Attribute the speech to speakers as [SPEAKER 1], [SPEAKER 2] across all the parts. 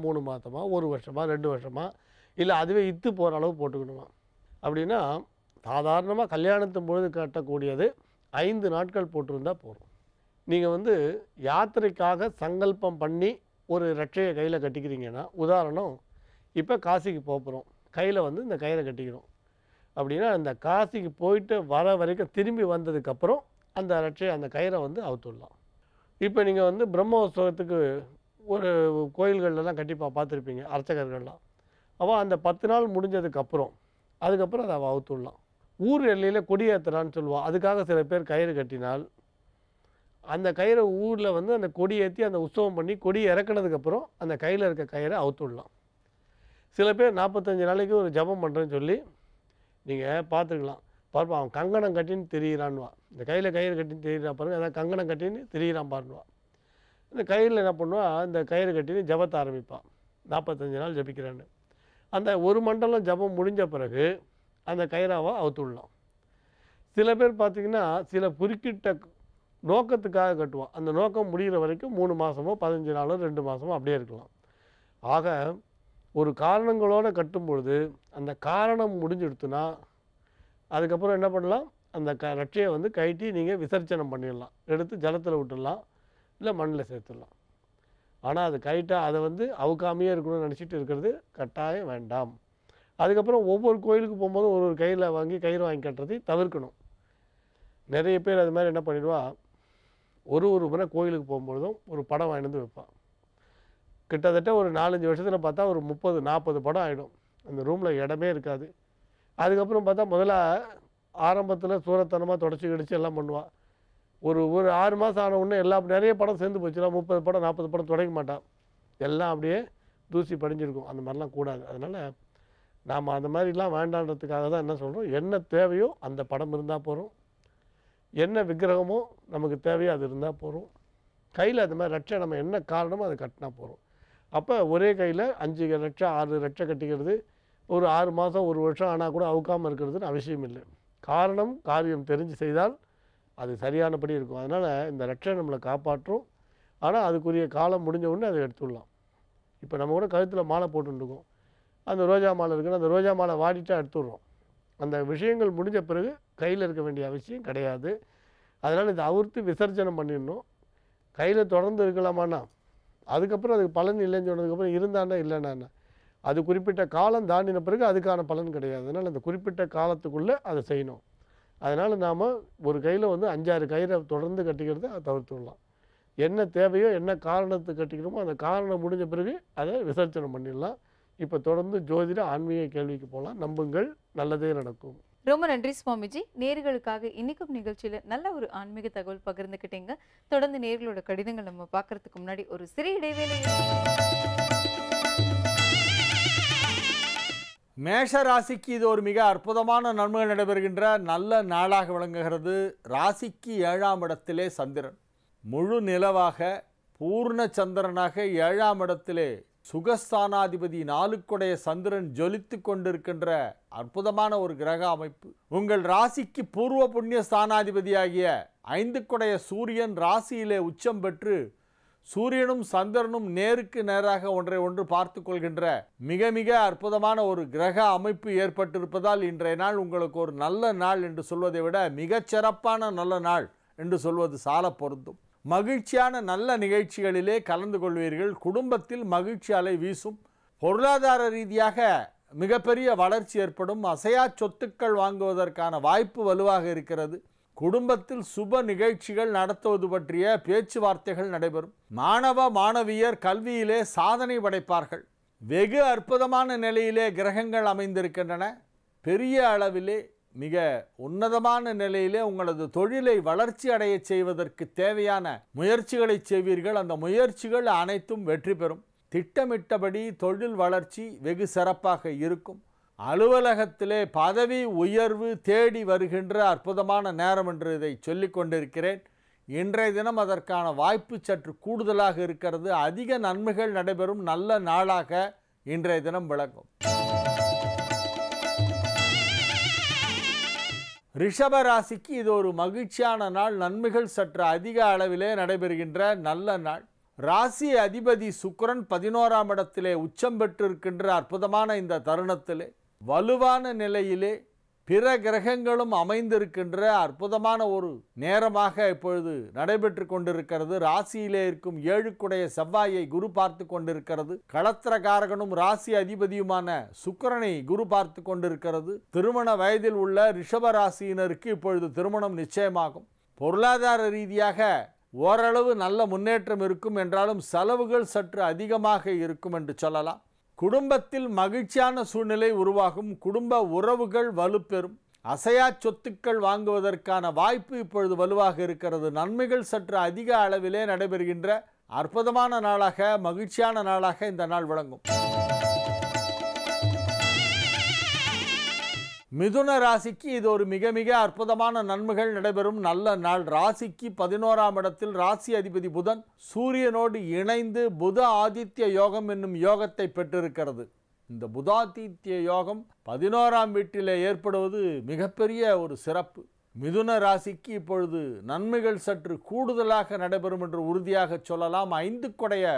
[SPEAKER 1] 3 மாதமா, 1 வருஷமா, 2 வருஷமா, இல்லை அதுவே இத்து போகிற அளவு போட்டுக்கணுமா? அப்படின்னா சாதாரணமாக கல்யாணத்தின் பொழுது கட்டக்கூடியது 5 நாட்கள் போட்டிருந்தா போதும். நீங்கள் வந்து யாத்திரைக்காக சங்கல்பம் பண்ணி ஒரு ரெட்டையை கையில் கட்டிக்கிறீங்கன்னா, உதாரணம் இப்போ காசிக்கு போகிறோம், கையில் வந்து இந்த கயிறை கட்டிக்கிறோம் அப்படின்னா, அந்த காசிக்கு போயிட்டு வர வரைக்கும் திரும்பி வந்ததுக்கப்புறம் அந்த ரெட்டையை அந்த கயிறை வந்து அவுத்துடலாம். இப்போ நீங்கள் வந்து பிரம்மோற்சவத்துக்கு ஒரு கோயில்கள்லாம் கண்டிப்பாக பார்த்துருப்பீங்க, அர்ச்சகர்கள்லாம். அவள் அந்த 10 நாள் முடிஞ்சதுக்கப்புறம் அதுக்கப்புறம் அதை அவள் அவுத்துடலாம். ஊர் எல்லையில் கொடியேற்றலான்னு சொல்லுவாள். அதுக்காக சில பேர் கயிறு கட்டினால் அந்த கயிறை ஊரில் வந்து அந்த கொடி ஏற்றி அந்த உற்சவம் பண்ணி கொடி இறக்குனதுக்கப்புறம் அந்த கையில் இருக்க கயிறை அவுத்துடலாம். சில பேர் 45 நாளைக்கு ஒரு ஜபம் பண்ணுறேன்னு சொல்லி நீங்கள் பார்த்துக்கலாம். பாருப்பா அவன் கங்கணம் கட்டின்னு திரியிறான்னுவான். இந்த கையில் கயிறு கட்டின்னு திரியிறா பாருங்க, அதான் கங்கணம் கட்டின்னு திரியிறான் பாருன்னுவான். இந்த கயிறில் என்ன பண்ணுவான், இந்த கயிறு கட்டின்னு ஜபத்தை ஆரம்பிப்பான். 45 நாள் ஜபிக்கிறான்னு. அந்த ஒரு மண்டலம் ஜபம் முடிஞ்ச பிறகு அந்த கயிறாவை அவுத்துடலாம். சில பேர் பார்த்திங்கன்னா சில குறுக்கிட்ட நோக்கத்துக்காக கட்டுவான். அந்த நோக்கம் முடிகிற வரைக்கும் 3 மாதமோ 15 நாளோ 2 மாதமோ அப்படியே இருக்கலாம். ஆக ஒரு காரணங்களோடு கட்டும்பொழுது அந்த காரணம் முடிஞ்சிடுத்துனா அதுக்கப்புறம் என்ன பண்ணலாம், அந்த ரெட்டையை வந்து கட்டி நீங்கள் விசர்ஜனம் பண்ணிடலாம். எடுத்து ஜலத்தில் விட்டுடலாம், இல்லை மண்ணில் சேர்த்துடலாம். ஆனால் அது கைட்டாக அதை வந்து அவுக்காமையே இருக்கணும்னு நினச்சிட்டு இருக்கிறது கட்டாயம் வேண்டாம். அதுக்கப்புறம் ஒவ்வொரு கோயிலுக்கு போகும்போதும் ஒரு கையில் வாங்கி கயிறு வாங்கி கட்டுறதை தவிர்க்கணும். நிறைய பேர் அது மாதிரி என்ன பண்ணிடுவா, ஒரு முறை கோயிலுக்கு போகும்பொழுதும் ஒரு படம் வாங்கிட்டு வந்து வைப்பான். கிட்டத்தட்ட ஒரு 4-5 வருஷத்தில் பார்த்தா ஒரு 30-40 படம் ஆகிடும். அந்த ரூமில் இடமே இருக்காது. அதுக்கப்புறம் பார்த்தா முதல்ல ஆரம்பத்தில் சூரத்தனமாக தொடச்சி கிடிச்சு எல்லாம் பண்ணுவாள். ஒரு 6 மாதம் ஆன உடனே நிறைய படம் சேர்ந்து போச்சுன்னா 30 படம் 40 படம் துடைக்க மாட்டான். எல்லாம் அப்படியே தூசி படிஞ்சிருக்கும். அந்த மாதிரிலாம் கூடாது. அதனால் நாம் அந்த மாதிரிலாம் வேண்டான்றதுக்காக தான் என்ன சொல்கிறோம், என்ன தேவையோ அந்த படம் இருந்தால் போகிறோம், என்ன விக்கிரகமோ நமக்கு தேவையோ அது இருந்தால் போகிறோம். கையில் அது மாதிரி ரெட்சை நம்ம என்ன காரணமோ அதை கட்டினா போகிறோம். அப்போ ஒரே கையில் 5 ரெட்சை 6 ரெட்சை கட்டிக்கிறது ஒரு 6 மாதம் 1 வருஷம் ஆனால் கூட அவுக்காமல் இருக்கிறதுன்னு அவசியம் இல்லை. காரணம் காரியம் தெரிஞ்சு செய்தால் அது சரியானபடி இருக்கும். அதனால் இந்த ரெட்சை நம்மளை காப்பாற்றும். ஆனால் அதுக்குரிய காலம் முடிஞ்ச உடனே அதை எடுத்துடலாம். இப்போ நம்ம கூட கழுத்தில் மாலை போட்டுருக்கோம், அந்த ரோஜா மாலை இருக்குன்னு அந்த ரோஜா மாலை வாடிட்டா எடுத்துடுறோம். அந்த விஷயங்கள் முடிஞ்ச பிறகு கையில் இருக்க வேண்டிய அவசியம் கிடையாது. அதனால் இதை அவுர்த்து விசர்ஜனம் பண்ணிடணும். கையில் தொடர்ந்து இருக்கலாமாண்ணா, அதுக்கப்புறம் அதுக்கு பலன் இல்லைன்னு சொன்னதுக்கப்புறம் இருந்தாண்டா இல்லைண்ணா, அது குறிப்பிட்ட காலம் தாண்டின பிறகு அதுக்கான பலன் கிடையாது. அதனால் அந்த குறிப்பிட்ட காலத்துக்குள்ளே அதை செய்யணும். அதனால் நாம் ஒரு கையில் வந்து 5-6 கயிறை தொடர்ந்து கட்டிக்கிறத அதை தவிர்த்துடலாம். என்ன தேவையோ என்ன காரணத்துக்கு கட்டிக்கிறோமோ அந்த காரணம் முடிஞ்ச பிறகு அதை விசர்ஜனம் பண்ணிடலாம். இப்போ தொடர்ந்து ஜோதிட ஆன்மீக கேள்விக்கு போகலாம். நம்புங்கள், நல்லதே நடக்கும்.
[SPEAKER 2] ரொம்ப நன்றி சுவாமிஜி. நேர்களுக்காக இன்னைக்கும் நிகழ்ச்சியில் நல்ல ஒரு ஆன்மீக தகவல் பகிர்ந்துக்கிட்டீங்க. தொடர்ந்து நேர்களோட கடிதங்கள் நம்ம பார்க்கறதுக்கு முன்னாடி ஒரு சிறிய இடைவேளை.
[SPEAKER 3] மேஷ ராசிக்கு இது ஒரு மிக அற்புதமான நன்மைகள் நடைபெறுகின்ற நல்ல நாளாக விளங்குகிறது. ராசிக்கு 7ஆம் இடத்திலே சந்திரன் முழு நிலவாக பூர்ண சந்திரனாக 7ஆம் இடத்திலே சுகஸ்தானாதிபதி 4 சந்திரன் ஜொலித்து கொண்டிருக்கின்ற அற்புதமான ஒரு கிரக அமைப்பு. உங்கள் ராசிக்கு பூர்வ புண்ணிய ஸ்தானாதிபதியாகிய 5 சூரியன் ராசியிலே உச்சம் பெற்று சூரியனும் சந்திரனும் நேருக்கு நேராக ஒன்றை ஒன்று பார்த்து கொள்கின்ற மிக மிக அற்புதமான ஒரு கிரக அமைப்பு ஏற்பட்டிருப்பதால் இன்றைய நாள் உங்களுக்கு ஒரு நல்ல நாள் என்று சொல்வதை விட மிகச்சிறப்பான நல்ல நாள் என்று சொல்வது சால பொருந்தும். மகிழ்ச்சியான நல்ல நிகழ்ச்சிகளிலே கலந்து கொள்வீர்கள். குடும்பத்தில் மகிழ்ச்சி அலை வீசும். பொருளாதார ரீதியாக மிகப்பெரிய வளர்ச்சி ஏற்படும். அசையா சொத்துக்கள் வாங்குவதற்கான வாய்ப்பு வலுவாக இருக்கிறது. குடும்பத்தில் சுப நிகழ்ச்சிகள் நடத்துவது பற்றிய பேச்சுவார்த்தைகள் நடைபெறும். மாணவ மாணவியர் கல்வியிலே சாதனை படைப்பார்கள். வெகு அற்புதமான நிலையிலே கிரகங்கள் அமைந்திருக்கின்றன. பெரிய அளவிலே மிக உன்னதமான நிலையிலே உங்களது தொழிலை வளர்ச்சி அடைய செய்வதற்கு தேவையான முயற்சிகளை செய்வீர்கள். அந்த முயற்சிகள் அனைத்தும் வெற்றி பெறும். திட்டமிட்டபடி தொழில் வளர்ச்சி வெகு சிறப்பாக இருக்கும். அலுவலகத்திலே பதவி உயர்வு தேடி வருகின்ற அற்புதமான நேரம் என்று இதை சொல்லிக் கொண்டிருக்கிறேன். இன்றைய தினம் அதற்கான வாய்ப்பு சற்று கூடுதலாக இருக்கிறது. அதிக நன்மைகள் நடைபெறும் நல்ல நாளாக இன்றைய தினம் விளங்கும். ரிஷப ராசிக்கு இது ஒரு மகிழ்ச்சியான நாள். நன்மைகள் சற்று அதிக அளவிலே நடைபெறுகின்ற நல்ல நாள். ராசி அதிபதி சுக்கிரன் 11ஆம் இடத்திலே உச்சம் பெற்றிருக்கின்ற அற்புதமான இந்த தருணத்திலே வலுவான நிலையிலே பிற கிரகங்களும் அமைந்திருக்கின்ற அற்புதமான ஒரு நேரமாக இப்பொழுது நடைபெற்று கொண்டிருக்கிறது. ராசியிலே இருக்கும் 7 செவ்வாயை குரு பார்த்து கொண்டிருக்கிறது. களத்திரகாரகனும் ராசி அதிபதியுமான சுக்கிரனை குரு பார்த்து கொண்டிருக்கிறது. திருமண வயதில் உள்ள ரிஷப ராசியினருக்கு இப்பொழுது திருமணம் நிச்சயமாகும். பொருளாதார ரீதியாக ஓரளவு நல்ல முன்னேற்றம் இருக்கும் என்றாலும் செலவுகள் சற்று அதிகமாக இருக்கும் என்று சொல்லலாம். குடும்பத்தில் மகிழ்ச்சியான சூழ்நிலை உருவாகும். குடும்ப உறவுகள் வலுப்பெறும். அசையா சொத்துக்கள் வாங்குவதற்கான வாய்ப்பு இப்பொழுது வலுவாக இருக்கிறது. நன்மைகள் சற்று அதிக அளவிலே நடைபெறுகின்ற அற்புதமான நாளாக, மகிழ்ச்சியான நாளாக இந்த நாள் விளங்கும். மிதுன ராசிக்கு இது ஒரு மிக மிக அற்புதமான நன்மைகள் நடைபெறும் நல்ல நாள். ராசிக்கு 11ஆம் இடத்தில் ராசி அதிபதி புதன் சூரியனோடு இணைந்து புத ஆதித்ய யோகம் என்னும் யோகத்தை பெற்றிருக்கிறது. இந்த புதாதித்ய யோகம் 11ஆம் வீட்டிலே ஏற்படுவது மிகப்பெரிய ஒரு சிறப்பு. மிதுன ராசிக்கு இப்பொழுது நன்மைகள் சற்று கூடுதலாக நடைபெறும் என்று உறுதியாக சொல்லலாம். 5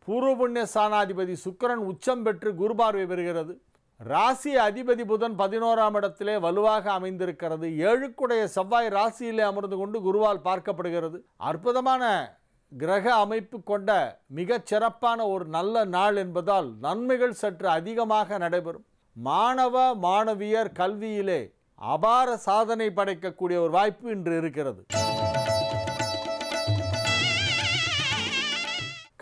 [SPEAKER 3] பூர்வ புண்ணிய ஸ்தானாதிபதி சுக்கிரன் உச்சம் பெற்று குருபார்வை பெறுகிறது. ராசி அதிபதி புதன் 11ஆம் இடத்திலே வலுவாக அமைந்திருக்கிறது. 7 செவ்வாய் ராசியிலே அமர்ந்து கொண்டு குருவால் பார்க்கப்படுகிறது. அற்புதமான கிரக அமைப்பு கொண்ட மிகச் சிறப்பான ஒரு நல்ல நாள் என்பதால் நன்மைகள் சற்று அதிகமாக நடைபெறும். மாணவ மாணவியர் கல்வியிலே அபார சாதனை படைக்கக்கூடிய ஒரு வாய்ப்பு இன்று இருக்கிறது.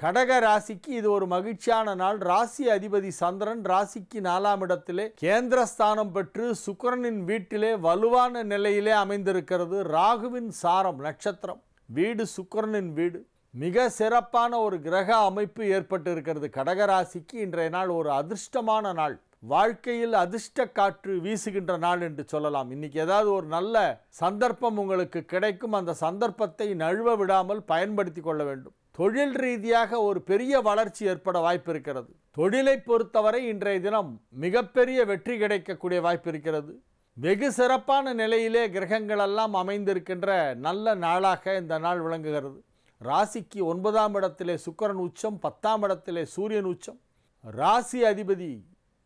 [SPEAKER 3] கடக ராசிக்கு இது ஒரு மகிழ்ச்சியான நாள். ராசி அதிபதி சந்திரன் ராசிக்கு 4ஆம் இடத்திலே கேந்திரஸ்தானம் பெற்று சுக்கிரனின் வீட்டிலே வலுவான நிலையிலே அமைந்திருக்கிறது. ராகுவின் சாரம் நட்சத்திரம் வீடு சுக்கிரனின் வீடு. மிக சிறப்பான ஒரு கிரக அமைப்பு ஏற்பட்டு இருக்கிறது. கடகராசிக்கு இன்றைய நாள் ஒரு அதிர்ஷ்டமான நாள். வாழ்க்கையில் அதிர்ஷ்ட காற்று வீசுகின்ற நாள் என்று சொல்லலாம். இன்னைக்கு ஏதாவது ஒரு நல்ல சந்தர்ப்பம் உங்களுக்கு கிடைக்கும். அந்த சந்தர்ப்பத்தை நழுவ விடாமல் பயன்படுத்தி கொள்ள வேண்டும். தொழில் ரீதியாக ஒரு பெரிய வளர்ச்சி ஏற்பட வாய்ப்பு இருக்கிறது. தொழிலை பொறுத்தவரை இன்றைய தினம் மிகப்பெரிய வெற்றி கிடைக்கக்கூடிய வாய்ப்பு இருக்கிறது. வெகு சிறப்பான நிலையிலே கிரகங்கள் எல்லாம் அமைந்திருக்கின்ற நல்ல நாளாக இந்த நாள் விளங்குகிறது. ராசிக்கு 9ஆம் இடத்திலே சுக்கிரன் உச்சம், 10ஆம் இடத்திலே சூரியன் உச்சம். ராசி அதிபதி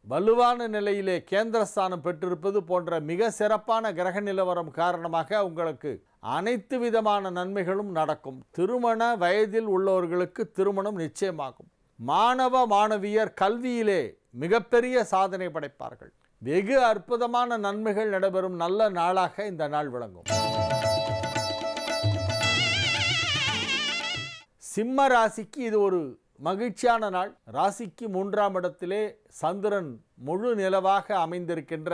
[SPEAKER 3] வலுவான நிலையிலே கேந்திரஸ்தானம் பெற்றிருப்பது போன்ற மிக சிறப்பான கிரக நிலவரம் காரணமாக உங்களுக்கு அனைத்து விதமான நன்மைகளும் நடக்கும். திருமண வயதில் உள்ளவர்களுக்கு திருமணம் நிச்சயமாகும். மாணவ மாணவியர் கல்வியிலே மிகப்பெரிய சாதனை படைப்பார்கள். வெகு அற்புதமான நன்மைகள் நடைபெறும் நல்ல நாளாக இந்த நாள் விளங்கும். சிம்ம ராசிக்கு இது ஒரு மகிழ்ச்சியான நாள். ராசிக்கு 3ஆம் இடத்திலே சந்திரன் முழு நிலவாக அமைந்திருக்கின்ற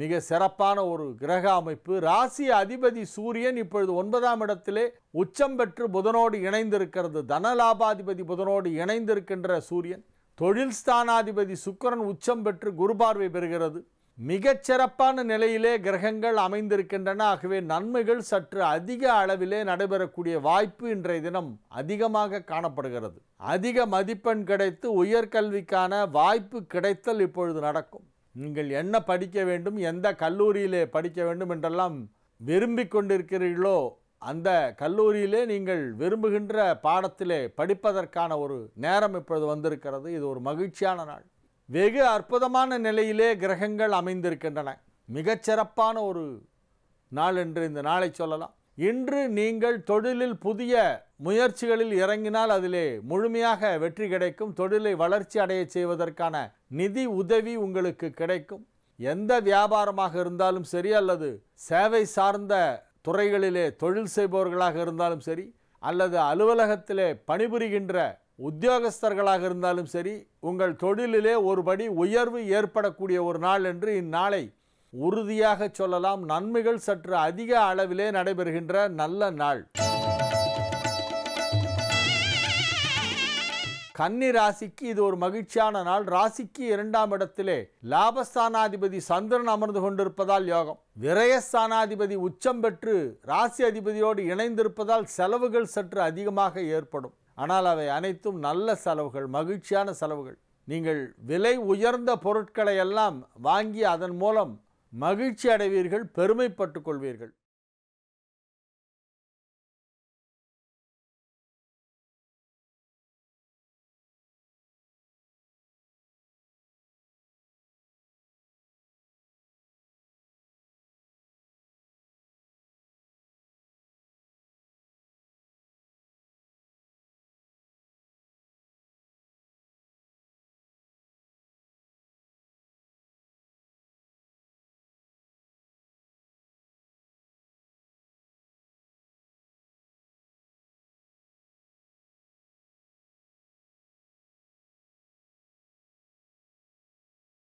[SPEAKER 3] மிக சிறப்பான ஒரு கிரக அமைப்பு. ராசி அதிபதி சூரியன் இப்பொழுது 9ஆம் இடத்திலே உச்சம் பெற்று புதனோடு இணைந்திருக்கிறது. தனலாபாதிபதி புதனோடு இணைந்திருக்கின்ற சூரியன் தொழில் ஸ்தானாதிபதி சுக்கிரன் உச்சம் பெற்று குருபார்வை பெறுகிறது. மிகச் சிறப்பான நிலையிலே கிரகங்கள் அமைந்திருக்கின்றன. ஆகவே நன்மைகள் சற்று அதிக அளவிலே நடைபெறக்கூடிய வாய்ப்பு இன்றைய தினம் அதிகமாக காணப்படுகிறது. அதிக மதிப்பெண் கிடைத்து உயர்கல்விக்கான வாய்ப்பு கிடைத்தல் இப்பொழுது நடக்கும். நீங்கள் என்ன படிக்க வேண்டும், எந்த கல்லூரியிலே படிக்க வேண்டும் என்றெல்லாம் விரும்பிக் கொண்டிருக்கிறீர்களோ அந்த கல்லூரியிலே நீங்கள் விரும்புகின்ற பாடத்திலே படிப்பதற்கான ஒரு நேரம் இப்பொழுது வந்திருக்கிறது. இது ஒரு மகிழ்ச்சியான நாள். வெகு அற்புதமான நிலையிலே கிரகங்கள் அமைந்திருக்கின்றன. மிகச்சிறப்பான ஒரு நாள் என்று இந்த நாளை சொல்லலாம். இன்று நீங்கள் தொழிலில் புதிய முயற்சிகளில் இறங்கினால் அதிலே முழுமையாக வெற்றி கிடைக்கும். தொழிலை வளர்ச்சி அடைய செய்வதற்கான நிதி உதவி உங்களுக்கு கிடைக்கும். எந்த வியாபாரமாக இருந்தாலும் சரி, அல்லது சேவை சார்ந்த துறைகளிலே தொழில் செய்பவர்களாக இருந்தாலும் சரி, அல்லது அலுவலகத்திலே பணிபுரிகின்ற உத்தியோகஸ்தர்களாக இருந்தாலும் சரி, உங்கள் தொழிலிலே ஒருபடி உயர்வு ஏற்படக்கூடிய ஒரு நாள் என்று இந்நாளை உறுதியாக சொல்லலாம். நன்மைகள் சற்று அதிக அளவிலே நடைபெறுகின்ற நல்ல நாள். கன்னி ராசிக்கு இது ஒரு மகிழ்ச்சியான நாள். ராசிக்கு 2ஆம் இடத்திலே லாபஸ்தானாதிபதி சந்திரன் அமர்ந்து கொண்டிருப்பதால் யோகம். விரயஸ்தானாதிபதி உச்சம் பெற்று ராசி அதிபதியோடு இணைந்திருப்பதால் செலவுகள் சற்று அதிகமாக ஏற்படும். ஆனால் அவை அனைத்தும் நல்ல செலவுகள், மகிழ்ச்சியான செலவுகள். நீங்கள் விலை உயர்ந்த பொருட்களை எல்லாம் வாங்கி அதன் மூலம் மகிழ்ச்சி அடைவீர்கள், பெருமைப்பட்டுக் கொள்வீர்கள்.